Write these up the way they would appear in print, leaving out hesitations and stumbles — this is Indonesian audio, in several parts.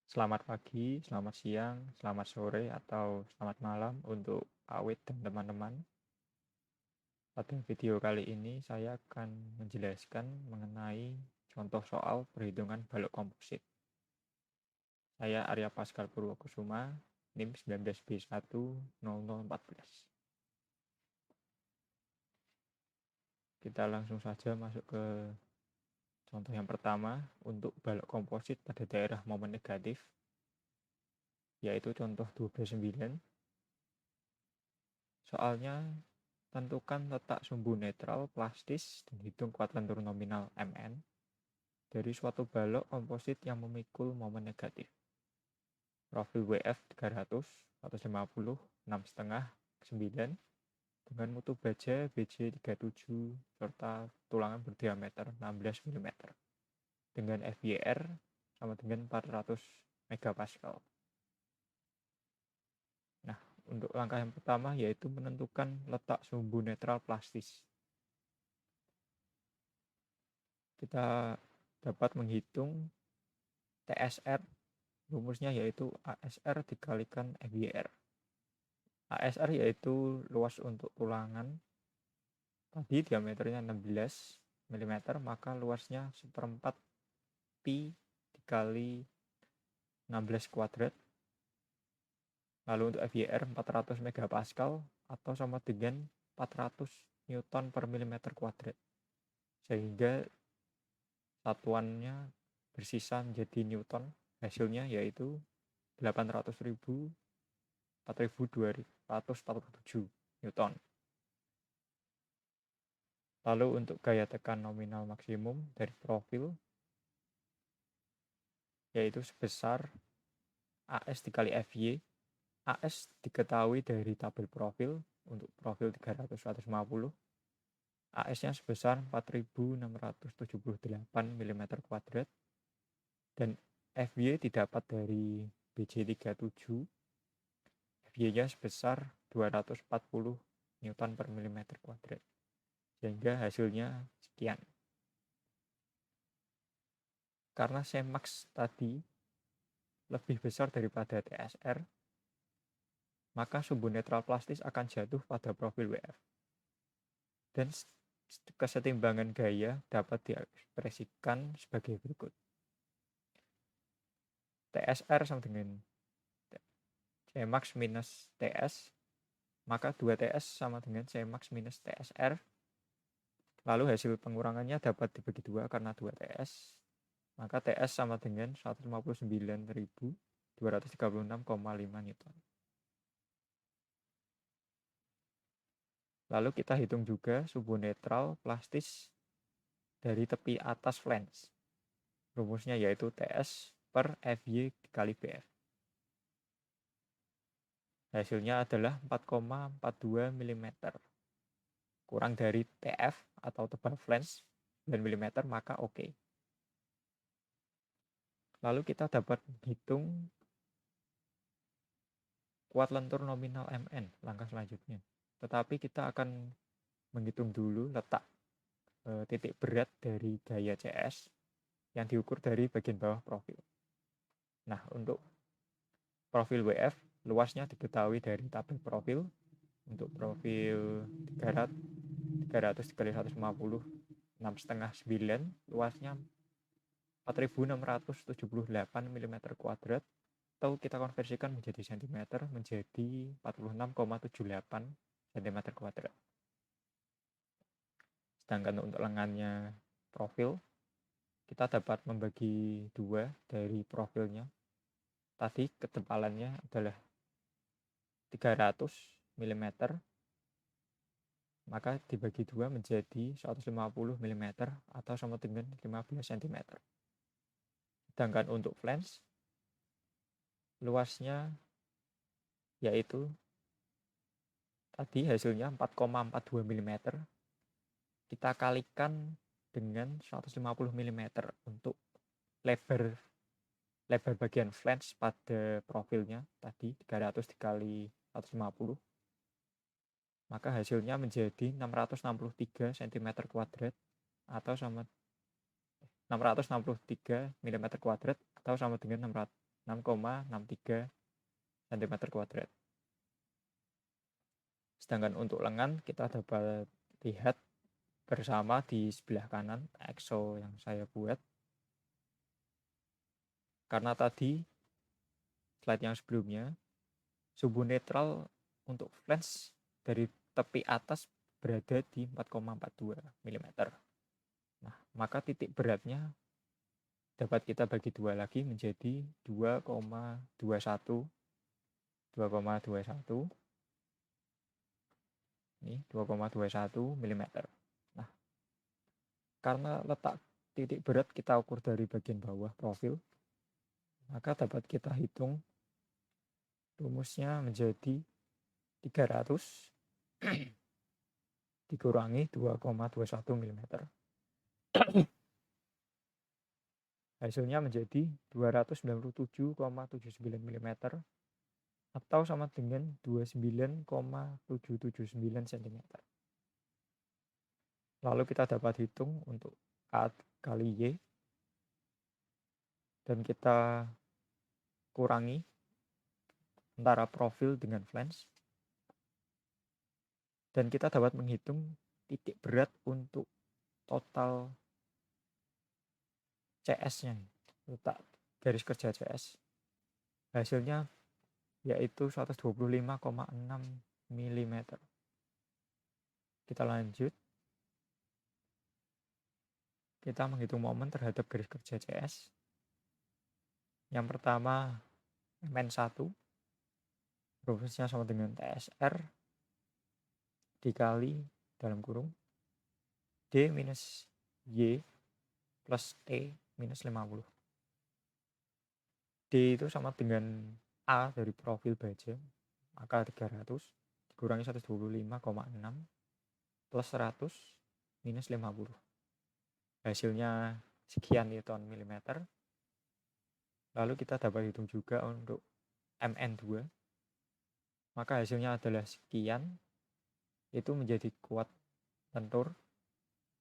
Selamat pagi, selamat siang, selamat sore, atau selamat malam untuk Awit dan teman-teman. Pada video kali ini saya akan menjelaskan mengenai contoh soal perhitungan balok komposit. Saya Arya Pascal Purwokusuma, NIM 19B10014. Kita langsung saja masuk ke contoh yang pertama untuk balok komposit pada daerah momen negatif, yaitu contoh 12.9. Soalnya, tentukan letak sumbu netral plastis dan hitung kuat lentur nominal Mn dari suatu balok komposit yang memikul momen negatif. Profil WF 300, 150, 6,5, 9 dengan mutu baja BJ 37 serta tulangan berdiameter 16 mm dengan FYR sama dengan 400 MPa. Nah, untuk langkah yang pertama yaitu menentukan letak sumbu netral plastis. Kita dapat menghitung TSR, rumusnya yaitu ASR dikalikan FYR. ASR yaitu luas untuk tulangan, tadi diameternya 16 mm, maka luasnya 1/4 pi dikali 16 kuadrat. Lalu untuk FYR 400 MPa atau sama dengan 400 Newton per mm kuadrat. Sehingga satuannya bersisa menjadi Newton, hasilnya yaitu 800.000 4.247 Newton. Lalu untuk gaya tekan nominal maksimum dari profil yaitu sebesar AS dikali FY. AS diketahui dari tabel profil untuk profil 300-150. AS-nya sebesar 4.678 mm kuadrat dan FY didapat dari BJ37. FY-nya sebesar 240 Newton per mm kuadrat. Sehingga hasilnya sekian. Karena Cmax tadi lebih besar daripada TSR, maka sumbu netral plastis akan jatuh pada profil WF. Dan kesetimbangan gaya dapat diekspresikan sebagai berikut. TSR sama dengan Cmax minus TS, maka 2TS sama dengan Cmax minus TSR. Lalu hasil pengurangannya dapat dibagi 2 karena 2TS. Maka TS sama dengan 159.236,5 Newton. Lalu kita hitung juga sumbu netral plastis dari tepi atas flange. Rumusnya yaitu TS per FY dikali BF. Hasilnya adalah 4,42 mm. Kurang dari TF atau tebal flange 9 mm, maka oke. Lalu kita dapat menghitung kuat lentur nominal Mn, langkah selanjutnya. Tetapi kita akan menghitung dulu letak titik berat dari gaya CS yang diukur dari bagian bawah profil. Nah, untuk profil WF, luasnya diketahui dari tabel profil. Untuk profil 300 dikali 150, 6,5, 9, luasnya 4.678 mm kuadrat, atau kita konversikan menjadi cm menjadi 46,78 cm kuadrat. Sedangkan untuk lengannya profil, kita dapat membagi 2 dari profilnya. Tadi ketebalannya adalah 300 mm, maka dibagi 2 menjadi 150 mm atau sama dengan 15 cm. Sedangkan untuk flange, luasnya yaitu tadi hasilnya 4,42 mm, kita kalikan dengan 150 mm untuk lebar bagian flange pada profilnya tadi 300 dikali 150, maka hasilnya menjadi 663 cm kuadrat atau sama 663 mm kuadrat atau sama dengan 6,63 cm². Sedangkan untuk lengan kita dapat lihat bersama di sebelah kanan EXO yang saya buat. Karena tadi slide yang sebelumnya sumbu netral untuk flange dari tepi atas berada di 4,42 mm. Nah, maka titik beratnya dapat kita bagi dua lagi menjadi 2,21 ini 2,21 mm. Nah, karena letak titik berat kita ukur dari bagian bawah profil, maka dapat kita hitung rumusnya menjadi 300 dikurangi 2,21 mm. Hasilnya menjadi 297,79 mm atau sama dengan 29,779 cm. Lalu kita dapat hitung untuk A kali Y dan kita kurangi antara profil dengan flange. Dan kita dapat menghitung titik berat untuk total CS-nya, letak garis kerja CS. Hasilnya yaitu 125,6 mm. Kita lanjut. Kita menghitung momen terhadap garis kerja CS. Yang pertama MN1 rumusnya sama dengan TSR dikali dalam kurung D minus Y plus T minus 50. D itu sama dengan A dari profil baja, maka 300 dikurangi 125,6 plus 100 minus 50. Hasilnya sekian Newton milimeter. Lalu kita dapat hitung juga untuk MN2, maka hasilnya adalah sekian, itu menjadi kuat lentur.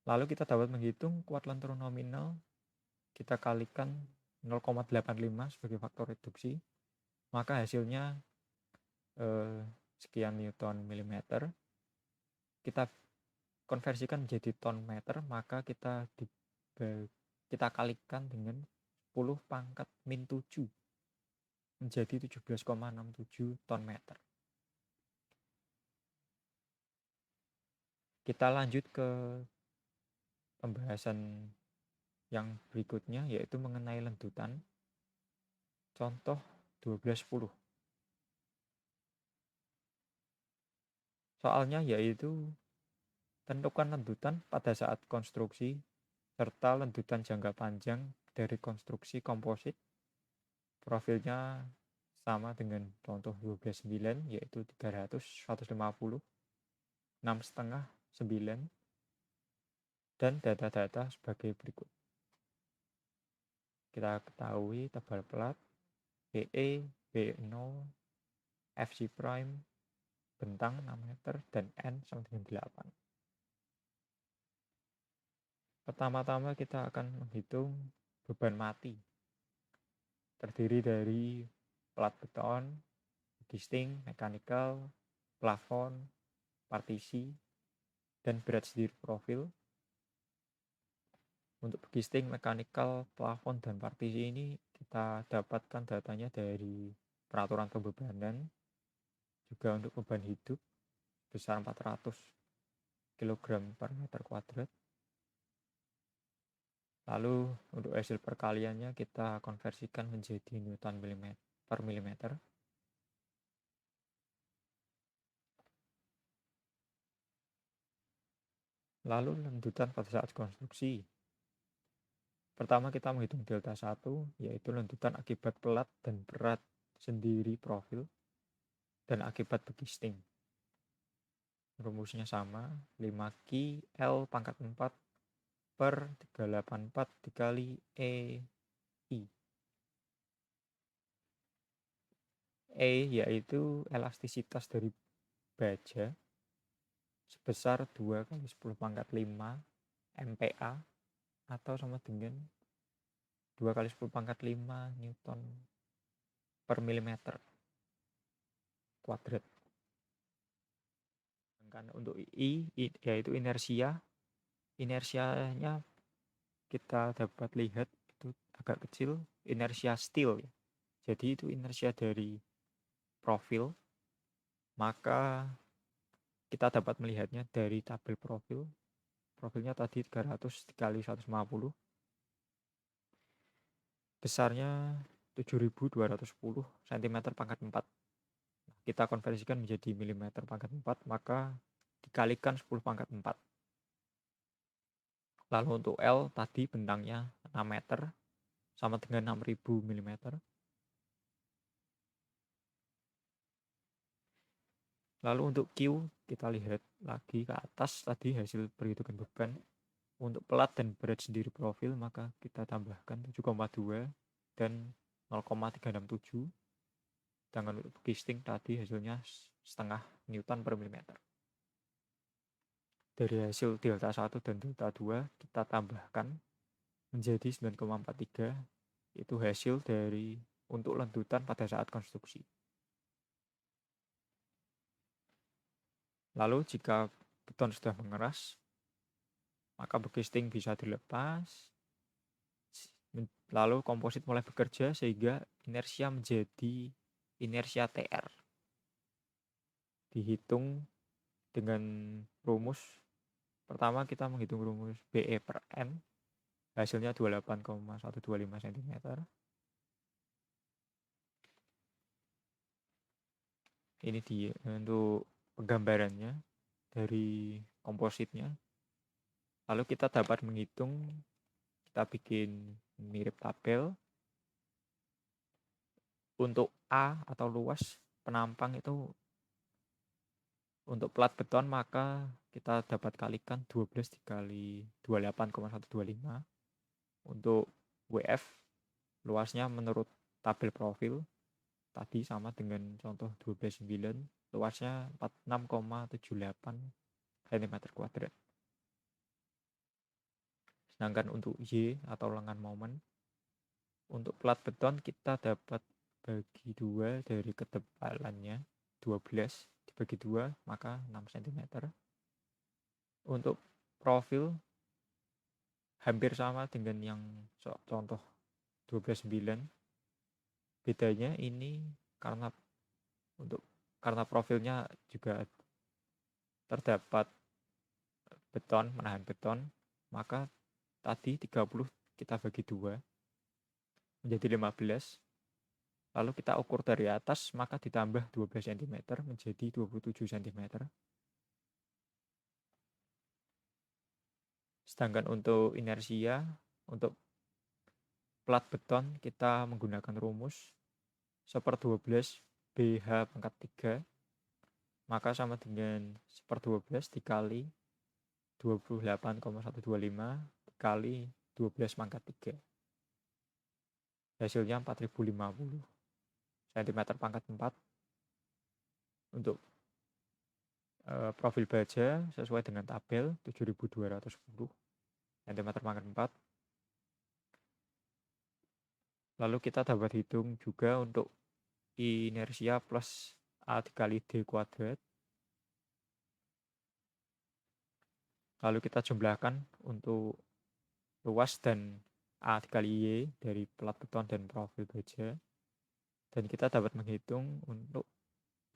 Lalu kita dapat menghitung kuat lentur nominal, kita kalikan 0,85 sebagai faktor reduksi, maka hasilnya sekian Newton milimeter. Kita konversikan menjadi ton meter, maka kita kalikan dengan 10 pangkat min 7 menjadi 17,67 ton meter. Kita lanjut ke pembahasan yang berikutnya, yaitu mengenai lendutan. Contoh 1210. Soalnya yaitu tentukan lendutan pada saat konstruksi serta lendutan jangka panjang dari konstruksi komposit. Profilnya sama dengan contoh 12.9, yaitu 300, 150, 6,5, 9, dan data-data sebagai berikut. Kita ketahui tebal plat BE, B0, FC prime, bentang 6 meter, dan N sama dengan 8. Pertama-tama kita akan menghitung beban mati. Terdiri dari plat beton, gisting, mekanikal, plafon, partisi, dan berat sendiri profil. Untuk gisting, mekanikal, plafon, dan partisi ini kita dapatkan datanya dari peraturan pembebanan. Juga untuk beban hidup besar 400 kg per meter kuadrat. Lalu untuk hasil perkaliannya kita konversikan menjadi Newton per milimeter. Lalu lendutan pada saat konstruksi. Pertama kita menghitung delta 1, yaitu lendutan akibat pelat dan berat sendiri profil dan akibat begisting. Rumusnya sama, 5Q L pangkat 4 per 384 dikali EI. E yaitu elastisitas dari baja sebesar 2 kali 10 pangkat 5 MPa atau sama dengan 2 kali 10 pangkat 5 Newton per milimeter kuadrat. Sedangkan untuk I yaitu inersia. Inersianya kita dapat lihat itu agak kecil, inersia steel. Jadi itu inersia dari profil. Maka kita dapat melihatnya dari tabel profil. Profilnya tadi 300 dikali 150. Besarnya 7210 cm pangkat 4. Kita konversikan menjadi milimeter pangkat 4, maka dikalikan 10 pangkat 4. Lalu untuk L tadi bentangnya 6 meter sama dengan 6000 mm. Lalu untuk Q kita lihat lagi ke atas tadi hasil perhitungan beban. Untuk pelat dan berat sendiri profil maka kita tambahkan 7,2 dan 0,367. Sedangkan untuk casting tadi hasilnya setengah Newton per milimeter. Dari hasil delta 1 dan delta 2 kita tambahkan menjadi 9,43. Itu hasil dari untuk lentutan pada saat konstruksi. Lalu jika beton sudah mengeras, maka casting bisa dilepas. Lalu komposit mulai bekerja sehingga inersia menjadi inersia TR. Dihitung dengan rumus. Pertama kita menghitung rumus BE per M. Hasilnya 28,125 cm. Ini dia untuk penggambarannya dari kompositnya. Lalu kita dapat menghitung, kita bikin mirip tabel. Untuk A atau luas penampang itu untuk plat beton maka kita dapat kalikan 12 dikali 28,125. Untuk WF luasnya menurut tabel profil tadi sama dengan contoh 12,9, luasnya 46,78 cm kuadrat. Sedangkan untuk Y atau lengan momen, untuk plat beton kita dapat bagi 2 dari ketebalannya 12 dibagi 2 maka 6 cm. Untuk profil hampir sama dengan yang contoh 12,9. Bedanya ini karena profilnya juga terdapat beton, menahan beton, maka tadi 30 kita bagi 2 menjadi 15. Lalu kita ukur dari atas, maka ditambah 12 cm menjadi 27 cm. Sedangkan untuk inersia, untuk plat beton kita menggunakan rumus 1/12 BH pangkat 3, maka sama dengan 1/12 dikali 28,125 dikali 12 pangkat 3. Hasilnya 4050 cm pangkat 4. Untuk profil baja sesuai dengan tabel 7210 cm pangkat 4. Lalu kita dapat hitung juga untuk inersia plus A dikali D kuadrat. Lalu kita jumlahkan untuk luas dan A dikali Y dari plat beton dan profil baja. Dan kita dapat menghitung untuk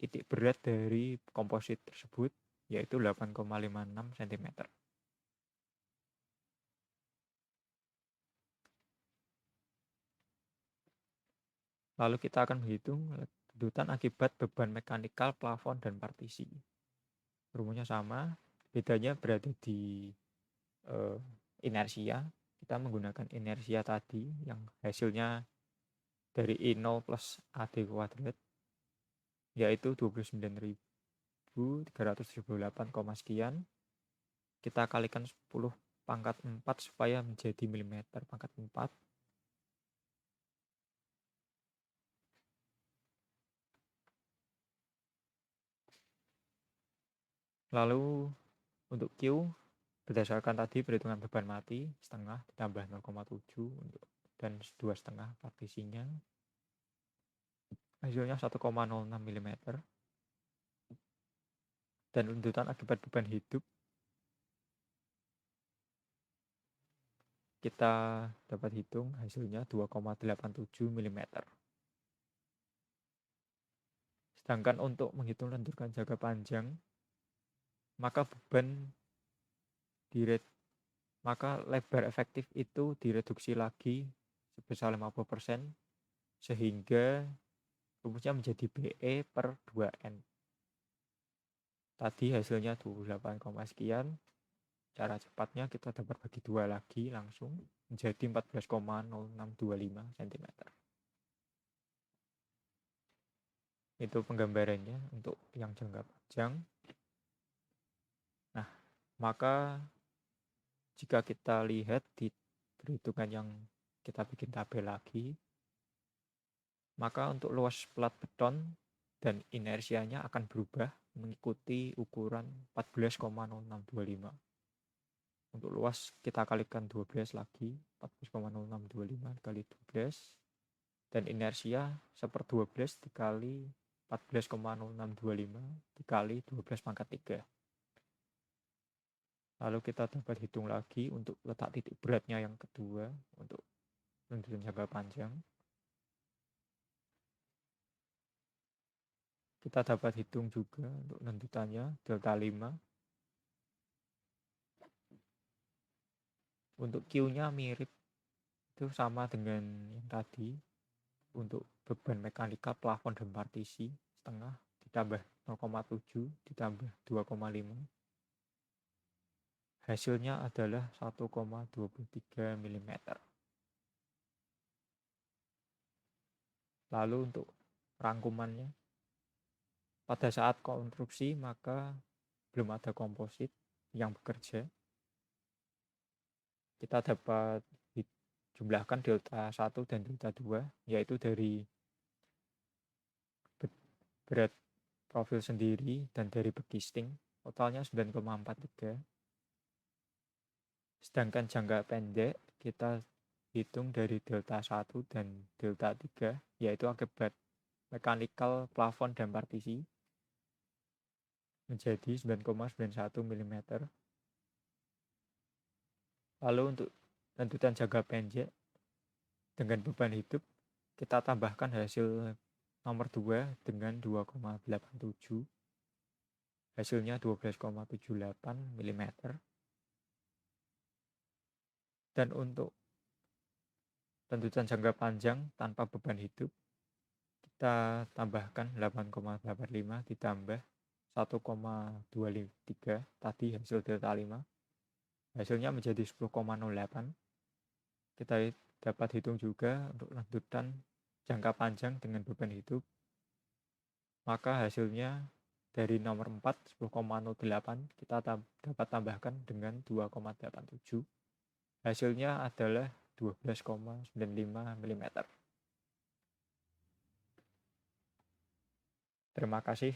titik berat dari komposit tersebut, yaitu 8,56 cm. Lalu kita akan menghitung lentutan akibat beban mekanikal plafon dan partisi. Rumusnya sama, bedanya berada di inersia. Kita menggunakan inersia tadi yang hasilnya dari I0 plus AD kuadrat, yaitu 29.378, sekian. Kita kalikan 10 pangkat 4 supaya menjadi milimeter pangkat 4. Lalu untuk Q berdasarkan tadi perhitungan beban mati setengah ditambah 0,7 untuk dan 2,5 partisinya. hasilnya 1,06 mm. Dan runtutan akibat beban hidup kita dapat hitung hasilnya 2,87 mm. Sedangkan untuk menghitung runtutan jangka panjang, maka lebar efektif itu direduksi lagi sebesar 50% sehingga rumusnya menjadi BE per 2N. Tadi hasilnya 28, sekian. Cara cepatnya kita dapat bagi 2 lagi langsung menjadi 14,0625 cm. Itu penggambarannya untuk yang jangka panjang. Nah, maka jika kita lihat di perhitungan yang kita bikin tabel lagi, maka untuk luas plat beton dan inersianya akan berubah mengikuti ukuran 14,0625. Untuk luas kita kalikan 12 lagi, 14,0625 kali 12, dan inersia 1/12 dikali 14,0625 dikali 12 pangkat 3. Lalu kita dapat hitung lagi untuk letak titik beratnya yang kedua untuk runtutan jangka panjang. Kita dapat hitung juga untuk runtutannya delta 5. Untuk Q-nya mirip, itu sama dengan yang tadi. Untuk beban mekanikal plafon dan partisi setengah ditambah 0,7 ditambah 2,5. Hasilnya adalah 1,23 mm. Lalu untuk rangkumannya, pada saat konstruksi maka belum ada komposit yang bekerja. Kita dapat jumlahkan delta 1 dan delta 2, yaitu dari berat profil sendiri dan dari bekisting, totalnya 9,43. Sedangkan jangka pendek kita hitung dari delta 1 dan delta 3, yaitu akibat mekanikal plafon dan partisi, menjadi 9,91 mm. Lalu untuk runtutan jangka pendek dengan beban hidup, kita tambahkan hasil nomor 2 dengan 2,87. Hasilnya 12,78 mm. Dan untuk runtutan jangka panjang tanpa beban hidup, kita tambahkan 8,85 ditambah 1,23 tadi hasil delta 5. Hasilnya menjadi 10,08. Kita dapat hitung juga untuk runtutan jangka panjang dengan beban hidup. Maka hasilnya dari nomor 4, 10,08, kita dapat tambahkan dengan 2,87. Hasilnya adalah 12,95 mm. Terima kasih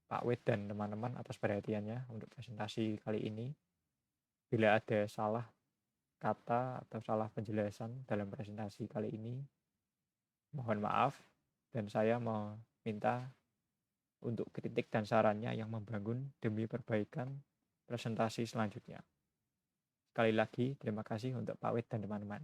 Pak Wid dan teman-teman atas perhatiannya untuk presentasi kali ini. Bila ada salah kata atau salah penjelasan dalam presentasi kali ini, mohon maaf, dan saya meminta untuk kritik dan sarannya yang membangun demi perbaikan presentasi selanjutnya. Sekali lagi, terima kasih untuk Pak Wid dan teman-teman.